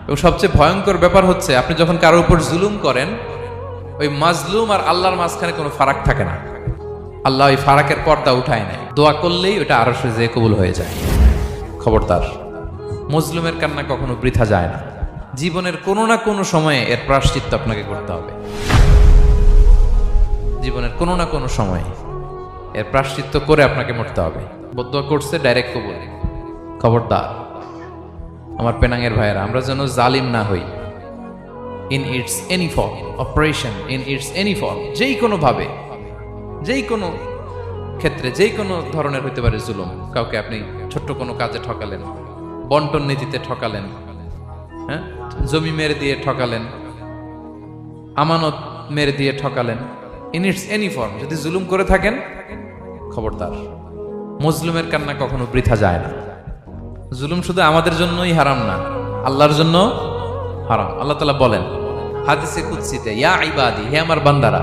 এবং সবচেয়ে ভয়ঙ্কর ব্যাপার হচ্ছে আপনি যখন কারোর উপর জুলুম করেন, ওই মাজলুম আর আল্লাহর মাঝখানে কোনো ফারাক থাকে না। আল্লাহ ওই ফারাকের পর্দা উঠায় নেয়, দোয়া করলেই ওটা আরশে যেয়ে কবুল হয়ে যায়। খবরদার, মজলুমের কান্না কখনো বৃথা যায় না। জীবনের কোনো না কোনো সময়ে এর প্রায়শ্চিত্ত আপনাকে করতে হবে। জীবনের কোনো না কোনো সময়ে এর প্রায়শ্চিত্ত করে আপনাকে মরতে হবে। বদদোয়া করছে, ডাইরেক্ট কবুল। খবরদার আমার পেনাঙ্গের ভাইয়েরা, আমরা যেন জালিম না হই। In it's any form, operation in it's any form, যেই কোনো ভাবে, যেই কোনো ক্ষেত্রে, যেই কোনো ধরনের হইতে পারে জুলুম। কাউকে আপনি ছোট্ট কোনো কাজে ঠকালেন, বন্টন নীতিতে ঠকালেন, হ্যাঁ, জমি মেরে দিয়ে ঠকালেন, আমানত মেরে দিয়ে ঠকালেন, ইন ইটস এনি ফর্ম যদি জুলুম করে থাকেন, খবরদার, মজলুমের কান্না কখনো বৃথা যায় না। জুলুম শুধু আমাদের জন্যই হারাম না, আল্লাহর জন্য হারাম। আল্লাহ তাআলা বলেন হাদিসে কুদসিতে, ইয়া ইবাদি, হে আমার বান্দারা,